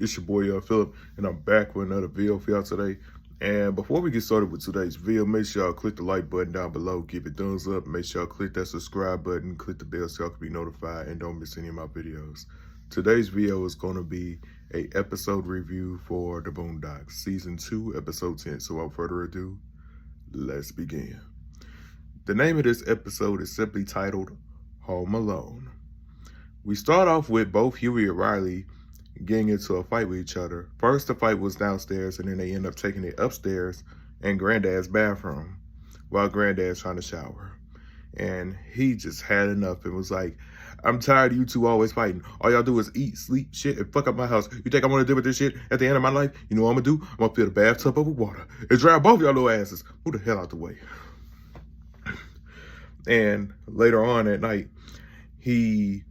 It's your boy Philip, and I'm back with another video for y'all today. And before we get started with today's video, make sure y'all click the like button down below, give it thumbs up, make sure y'all click that subscribe button, click the bell so y'all can be notified and don't miss any of my videos. Today's video is going to be a episode review for the Boondocks, Season 2, Episode 10. So without further ado, let's begin. The name of this episode is simply titled Home Alone. We start off with both Huey and Riley getting into a fight with each other. First, the fight was downstairs, and then they end up taking it upstairs in Granddad's bathroom while Granddad's trying to shower. And he just had enough and was like, I'm tired of you two always fighting. All y'all do is eat, sleep, shit, and fuck up my house. You think I'm gonna deal with this shit at the end of my life? You know what I'm gonna do? I'm gonna fill the bathtub up with water and drown both y'all little asses. Move the hell out the way. And later on at night, he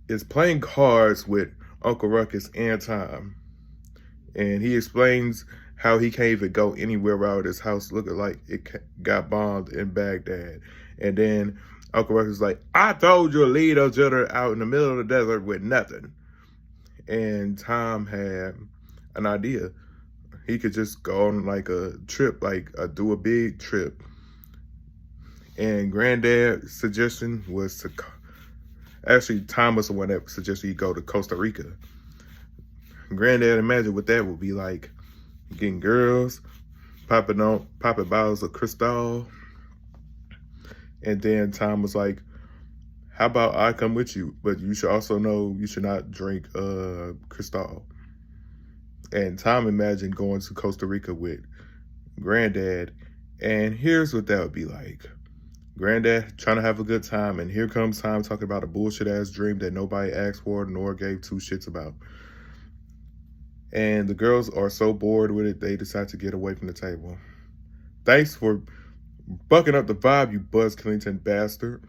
is playing cards with Uncle Ruckus and Tom. And he explains how he can't even go anywhere out of his house looking like it got bombed in Baghdad. And then Uncle Ruckus is like, I told you to leave those children out in the middle of the desert with nothing. And Tom had an idea. He could just go on like a trip, do a big trip. And Granddad's suggestion was to, actually Tom was the one that suggested he go to Costa Rica. Granddad imagined what that would be like. Getting girls, popping bottles of Cristal. And then Tom was like, how about I come with you? But you should also know you should not drink Cristal. And Tom imagined going to Costa Rica with Granddad. And here's what that would be like. Granddad trying to have a good time, and here comes Tom talking about a bullshit-ass dream that nobody asked for nor gave two shits about. And the girls are so bored with it, they decide to get away from the table. Thanks for bucking up the vibe, you Buzz Clinton bastard.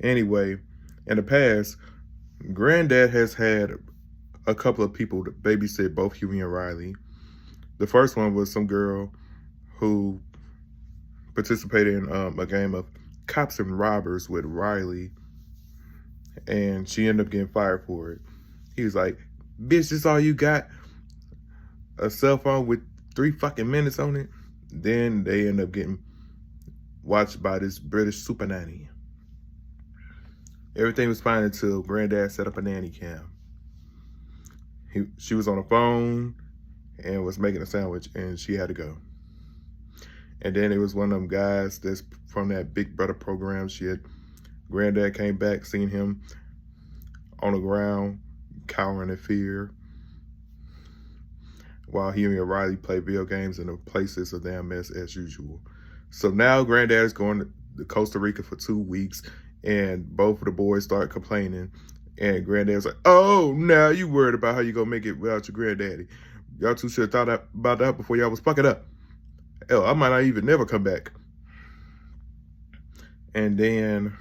Anyway, in the past, Granddad has had a couple of people to babysit both Huey and Riley. The first one was some girl who participated in a game of cops and robbers with Riley, and she ended up getting fired for it. He was like, bitch, this all you got? A cell phone with 3 fucking minutes on it? Then they end up getting watched by this British super nanny. Everything was fine until Granddad set up a nanny cam. She was on the phone and was making a sandwich, and she had to go. And then it was one of them guys that's from that Big Brother program shit. Granddad came back, seen him on the ground, cowering in fear, while he and Riley play video games, and the place is a damn mess as usual. So now Granddad is going to Costa Rica for 2 weeks, and both of the boys start complaining. And Granddad's like, oh, now you worried about how you gonna make it without your granddaddy. Y'all two should have thought about that before y'all was fucking up. Hell, I might not even never come back. And then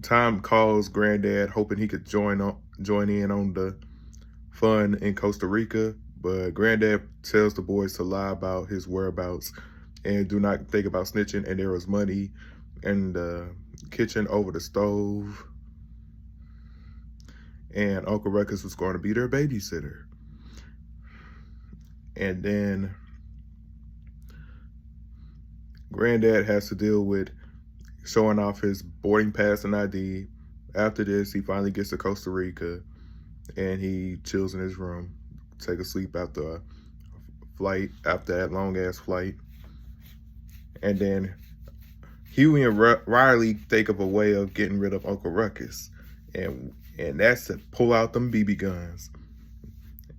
Tom calls Granddad, hoping he could join in on the fun in Costa Rica. But Granddad tells the boys to lie about his whereabouts and do not think about snitching. And there was money in the kitchen over the stove. And Uncle Ruckus was going to be their babysitter. And then Granddad has to deal with showing off his boarding pass and ID. After this, he finally gets to Costa Rica, and he chills in his room, take a sleep after a flight, after that long-ass flight. And then Huey and Riley think of a way of getting rid of Uncle Ruckus, and that's to pull out them BB guns.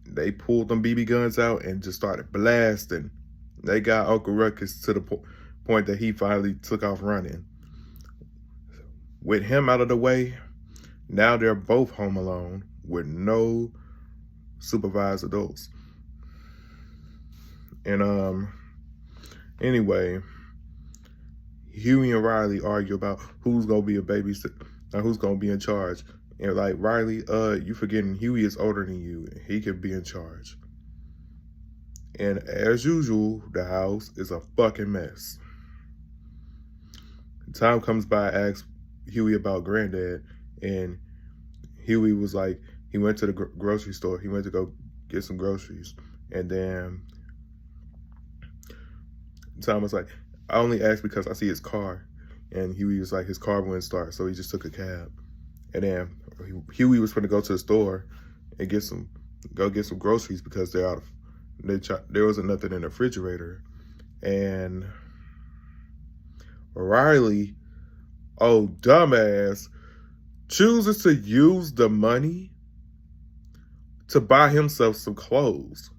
They pulled them BB guns out and just started blasting. They got Uncle Ruckus to the point that he finally took off running. With him out of the way, now they're both home alone with no supervised adults. And anyway, Huey and Riley argue about who's gonna be a babysitter, who's gonna be in charge. And like, Riley, you forgetting Huey is older than you. He can be in charge. And as usual, the house is a fucking mess. Tom comes by, asks Huey about Granddad, and Huey was like, he went to the grocery store. He went to go get some groceries, and then Tom was like, I only asked because I see his car, and Huey was like, his car wouldn't start, so he just took a cab. And then Huey was going to go to the store and get some groceries because they're out of, there wasn't nothing in the refrigerator. And Riley, oh dumbass, chooses to use the money to buy himself some clothes.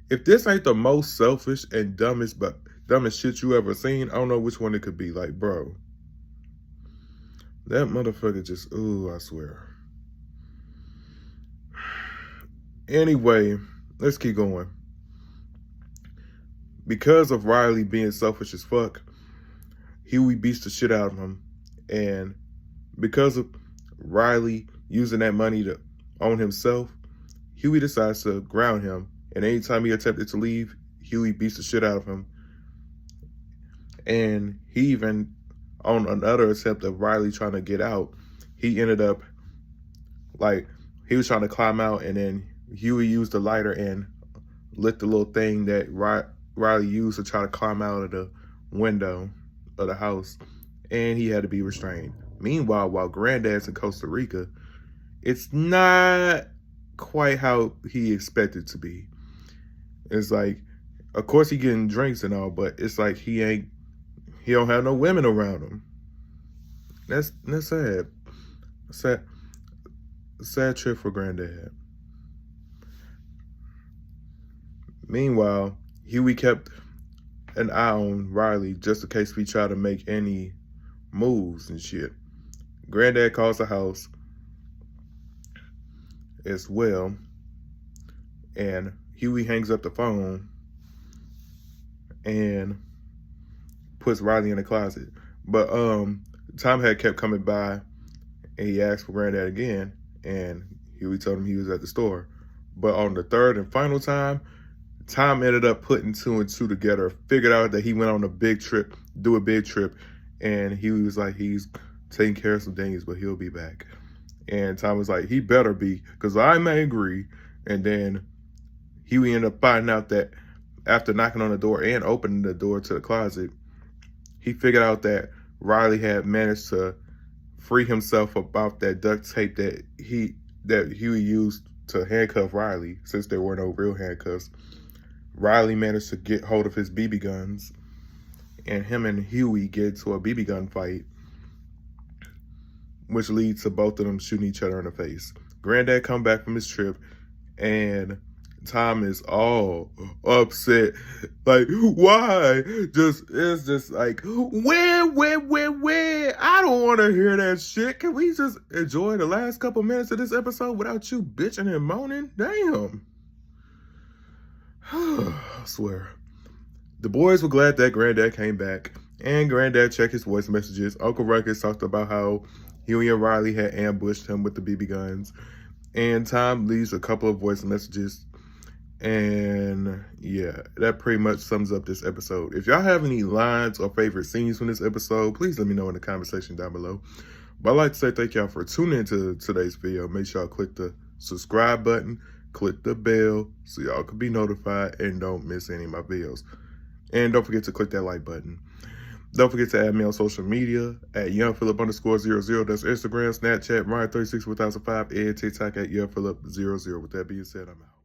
If this ain't the most selfish and dumbest shit you ever seen, I don't know which one it could be. Like, bro, that motherfucker just, ooh, I swear. Anyway, let's keep going. Because of Riley being selfish as fuck, Huey beats the shit out of him. And because of Riley using that money to own himself, Huey decides to ground him. And anytime he attempted to leave, Huey beats the shit out of him. And he even, on another attempt of Riley trying to get out, he ended up, like, he was trying to climb out, and then Huey used the lighter and lit the little thing that Riley used to try to climb out of the window of the house, and he had to be restrained. Meanwhile, while Granddad's in Costa Rica, it's not quite how he expected to be. It's like, of course he getting drinks and all, but it's like he don't have no women around him. That's sad. Sad trip for Granddad. Meanwhile, Huey kept an eye on Riley just in case we try to make any moves and shit. Granddad calls the house as well, and Huey hangs up the phone and puts Riley in the closet. But Tom had kept coming by, and he asked for Granddad again, and Huey told him he was at the store. But on the third and final time, Tom ended up putting 2 and 2 together, figured out that he went on a big trip, and he was like, he's taking care of some things, but he'll be back. And Tom was like, he better be, because I'm angry. And then Huey ended up finding out that after knocking on the door and opening the door to the closet, he figured out that Riley had managed to free himself about that duct tape that Huey used to handcuff Riley, since there were no real handcuffs. Riley managed to get hold of his BB guns, and him and Huey get into a BB gun fight, which leads to both of them shooting each other in the face. Granddad come back from his trip, and Tom is all upset. Like, why? It's just like, where? I don't want to hear that shit. Can we just enjoy the last couple minutes of this episode without you bitching and moaning? Damn. I swear. The boys were glad that Granddad came back, and Granddad checked his voice messages. Uncle Ruckus talked about how Huey and Riley had ambushed him with the BB guns, and Tom leaves a couple of voice messages. And yeah, that pretty much sums up this episode. If y'all have any lines or favorite scenes from this episode, please let me know in the comment section down below. But I'd like to say thank y'all for tuning into today's video. Make sure y'all click the subscribe button, click the bell so y'all can be notified and don't miss any of my videos. And don't forget to click that like button. Don't forget to add me on social media at YoungPhilip_00. That's Instagram, Snapchat, Ryan361005, and TikTok at YoungPhilip00. With that being said, I'm out.